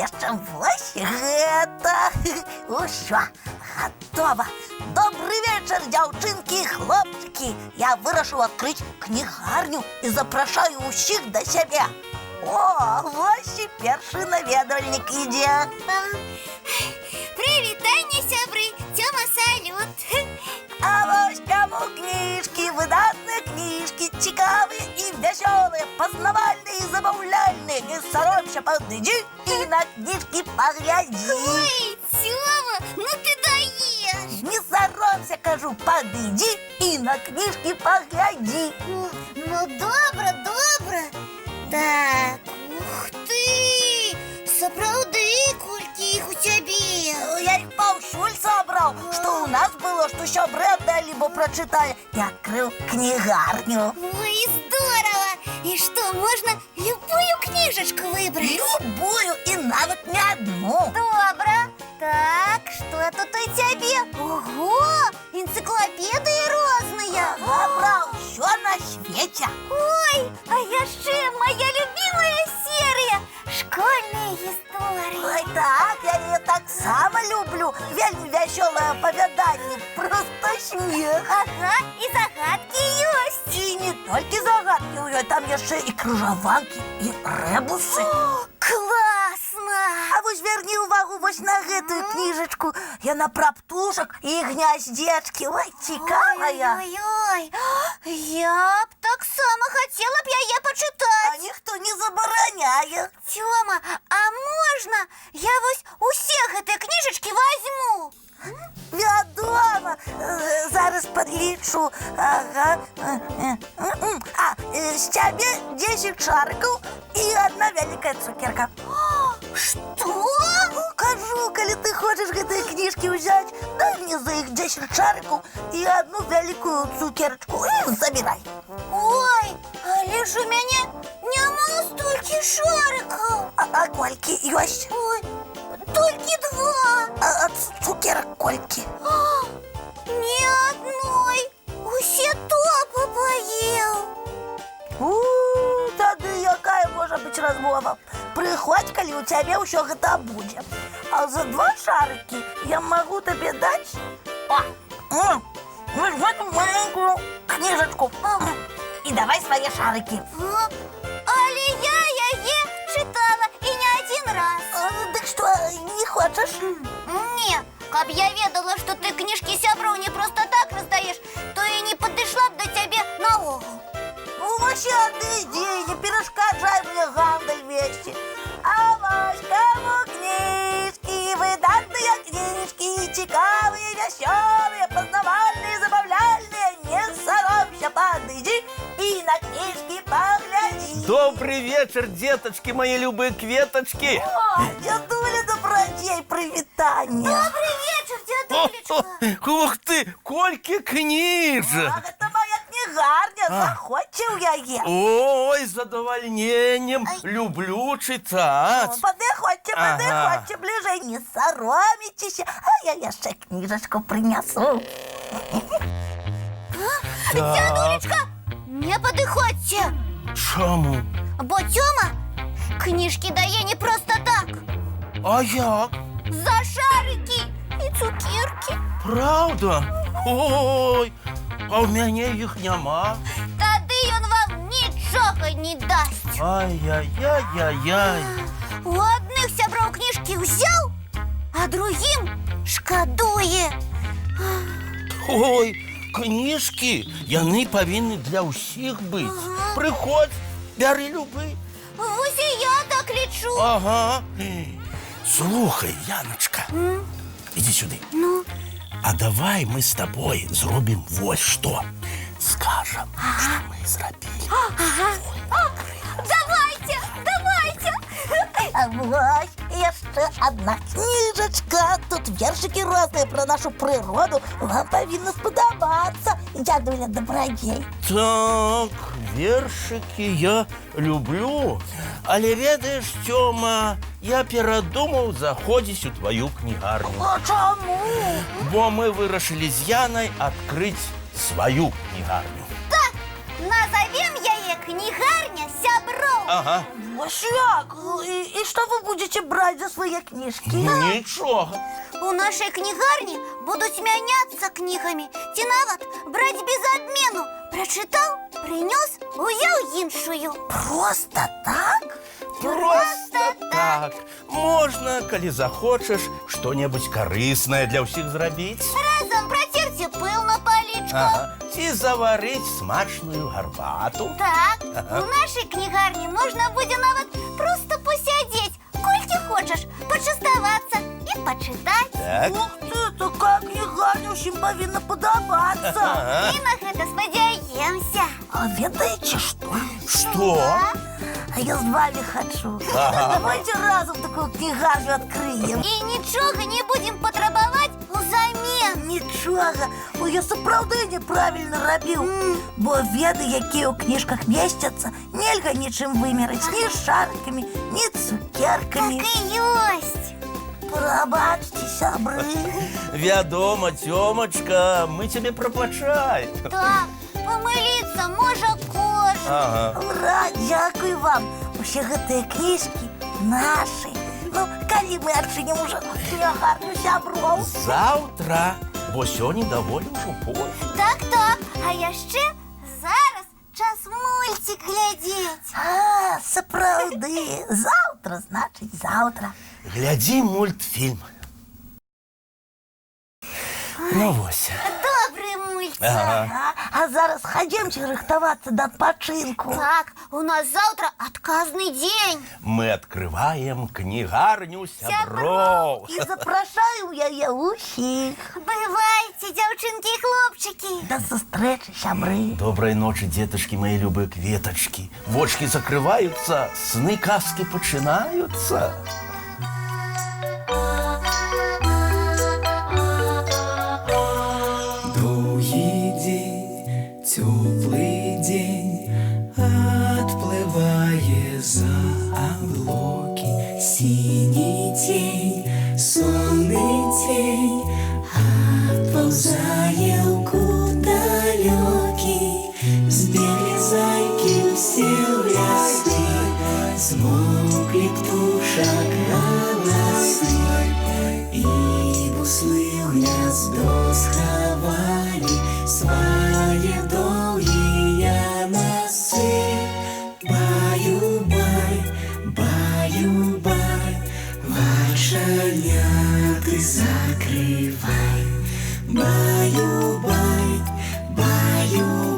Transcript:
яшчэ вось гэта. Усё, гатова. Добры вечар, дзяўчынкі і хлопчыкі. Я вырашыў адкрыць кнігарню і запрашаю ўсіх да сябе. О, вось і першы наведвальнік ідзе. Прывітанне, сябры, Цёма, салют. А вось каму кніжкі, выдатныя кніжкі, цікавыя і вясёлыя, пазнавальныя і забаўляльныя. Не саромся, падыдзі і на кніжкі паглядзі. Ой, Цёма, ну ты даешь. Не саромся, кажу, падыдзі і на кніжкі паглядзі. Ну, добра, добра. Так, ух ты! Сапраўды, колькі іх у цябе. Я іх паўсюль сабраў, што ў нас было, што сябры аддалі, бо прачыталі. Я адкрыў кнігарню. Ой, здорово! І што, можна любую кніжачку выбраць? Любую і нават не адну. Добра. Так, што тут у цябе? Ого, энцыклапедыі розныя. Забраў усё на свеце. Ой, а яшчэ моя любимая серыя школьныя гісторыі. Ой, так, я яе таксама люблю. Вельмі вясёлае апавяданне, проста смех. Ага, і загадкі ёсць. І не толькі загадкі ў ёй, там яшчэ і крыжаванкі, і рэбусы. Класна! А вось зверні ўвагу вось на гэтую кніжачку. Яна пра птушак і гняздзечкі. Ой, цікавая. Ой-ой, я б таксама хацела б яе А пачытаць. ніхто не забараняе. Цёма, а можна я вось усе гэтыя кніжачкі возьму? Вядома, зараз падлічу. Ага. З цябе 10 шарыкаў і адна вялікая цукерка. Што? Кажу, калі ты хочаш гэтыя кніжкі ўзяць, дай мне за іх 10 шарыкаў і адну вялікую цукерачку. І забірай. Ой, але ж у мяне няма столькі шарыкаў. А колькі ёсць? Ой, толькі 2. А цукерак колькі? Ні адной. Усе топы паеў. Тады якая можа быць размова? Прыходзь, калі ў цябе ўсё гэта будзе. А за 2 шарыкі я магу табе даць вось гэту маленькую кніжачку. І давай свае шарыкі. Але я яе чытала і не адзін раз. Дык што, не хочаш? Не, каб я ведала, што ты кніжкі сяброў не проста так раздаеш, то і не падышла б да цябе наогул. Вось адыдзі, не перашкаджай мне гандаль весці. А вось каму кніжкі, выдатныя кніжкі, цікавыя, вясёлыя, пазнавальныя, забаўляльныя. Не саромся, падыдзі і на кніжкі паглядзі. Добрый вечер, деточки, мои любые кветочки. О, дзядуля добрадзей, прывітанне. Добрый вечер, дзядулечка. Ух ты, колькі кніжак. А гэта моя кнігарня, заходзьце ў яе. Ой, з задавальненнем, люблю чытаць. Падыходзьце бліжэй, не сароміцеся. А я яшчэ кніжачку прынясу. Дзядулечка, не падыходзьце. Чаму? Бо Цёма кніжкі дае не проста так. А як? За шарыкі і цукеркі. Правда? Ой, а ў мяне іх няма. Тады ён вам нічога не дасць. Ай-яй-яй-яй-яй. У адных сяброў кніжкі ўзяў, а другім шкадуе. Ой, кніжкі, яны павінны для ўсіх быць. Прыходзь, бяры любы. Вось і я так лічу. Ага. Слухай, Яночка, иди сюда. Ну? А давай мы с тобой зробим вот что. Скажем, что мы зробили. Давайте, давайте. А вось яшчэ адна кніжачка. Тут вершыкі розныя пра нашу прыроду. Вам павінна спадабацца, дзядуля добрадзей. Так, вершики я люблю. Але ведаеш, Тёма, я перадумаў заходзіць у твою кнігарню. А чаму? Бо мы вырашылі з Янай адкрыць сваю кнігарню. Так, назовем яе книгарня сябров. Ага. Ось як? І що ви будете брати за свої книжки? Нічого. У нашей книгарні будуть мяняться книгами. Ці нават брать без обмену. Прочитав, принес, узяв іншую. Просто так? Просто так. Можна, калі захочеш, што-небудзь карыснае для ўсіх зрабіць. Разом протерти пыл на поличку. Ага. Ці заварыць смачную гарбату. Так, у нашей книгарні можна буде нават просто посидеть, кольки хочеш, почастоваться і почитати. Так. Ух ти, така книгарня всім повинна подобатися. Ага. І на гэта спадзяемся. А ведаете что? Что? А я с вами хочу. Давайте разом такую книгарню откроем. І нічого не будем потребовать узамен. Нічого, бо я сапраўды неправильно робив. Бо веды, які ў книжках месцяцца, нельга нічым вымераць ні шариками, ні Так цукерками. і ёсць. Прабачце, сябры. Вядома, Тёмачка, мы тебе прабачаем. Так, помилиться можа кожен. Ага. Ура, дзякуй вам. Усе гэтыя кніжкі нашы. Ну, калі мы адчынім ужо кнігарню сяброў? Заўтра, бо сёння даволі ўжо позна. Так, а яшчэ зараз час мульцік глядзець. А, сапраўды. Заўтра, значыць, заўтра. Глядзі мультфільм. Ну вось. Добры мульцік. Ага. А зараз хадземце рыхтавацца да адпачынку. Так, у нас заўтра адказны дзень. Мы открываем кнігарню сяброў. І запрашаю яе ўсіх. Бывайце, дзяўчынкі і хлопчыкі. Да сустрэчы, сябры. Доброй ночи, деточки, мои любые кветочки. Вочки закрываются, сны казки починаются. Довгий день, теплый день, отплывая за облаки. Синий тень, сонный тень, отползая куда далекий. Сбегли зайки все в лесы, смолкли птушек голосы. И буслы в гнездо сховали свои долгие носы. Баю-бай, баю-бай, вошаняты закрывай. Баю-бай, баю-бай.